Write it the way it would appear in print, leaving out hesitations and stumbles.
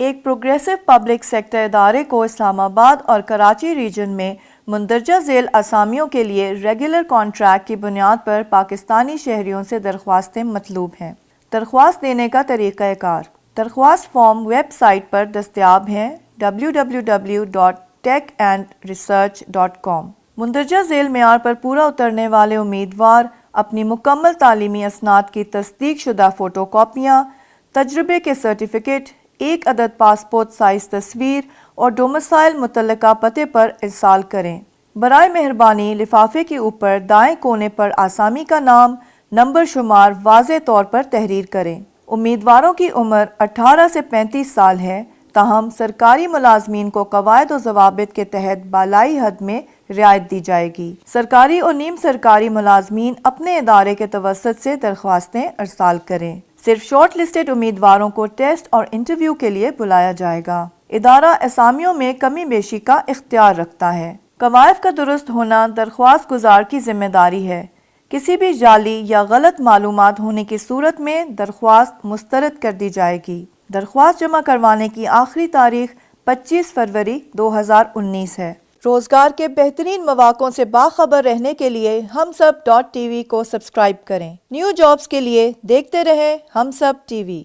ایک progressive public sector ادارے کو اسلام آباد اور کراچی ریجن میں مندرجہ ذیل اسامیوں کے لیے ریگولر کانٹریکٹ کی بنیاد پر پاکستانی شہریوں سے درخواستیں مطلوب ہیں۔ درخواست دینے کا طریقہ کار: درخواست فارم ویب سائٹ پر دستیاب ہیں www.techandresearch.com۔ مندرجہ ذیل معیار پر پورا اترنے والے امیدوار اپنی مکمل تعلیمی اسناد کی تصدیق شدہ فوٹو کاپیاں، تجربے کے سرٹیفکیٹ، ایک عدد پاسپورٹ سائز تصویر اور ڈومیسائل متعلقہ پتے پر ارسال کریں۔ برائے مہربانی لفافے کے اوپر دائیں کونے پر آسامی کا نام، نمبر شمار واضح طور پر تحریر کریں۔ امیدواروں کی عمر 18 سے 35 سال ہے، تاہم سرکاری ملازمین کو قواعد و ضوابط کے تحت بالائی حد میں رعایت دی جائے گی۔ سرکاری اور نیم سرکاری ملازمین اپنے ادارے کے توسط سے درخواستیں ارسال کریں۔ صرف شارٹ لسٹڈ امیدواروں کو ٹیسٹ اور انٹرویو کے لیے بلایا جائے گا۔ ادارہ اسامیوں میں کمی بیشی کا اختیار رکھتا ہے۔ قواعد کا درست ہونا درخواست گزار کی ذمہ داری ہے۔ کسی بھی جعلی یا غلط معلومات ہونے کی صورت میں درخواست مسترد کر دی جائے گی۔ درخواست جمع کروانے کی آخری تاریخ 25 فروری 2019 ہے۔ روزگار کے بہترین مواقعوں سے باخبر رہنے کے لیے ہم سب .tv کو سبسکرائب کریں۔ نیو جابز کے لیے دیکھتے رہیں ہم سب ٹی وی۔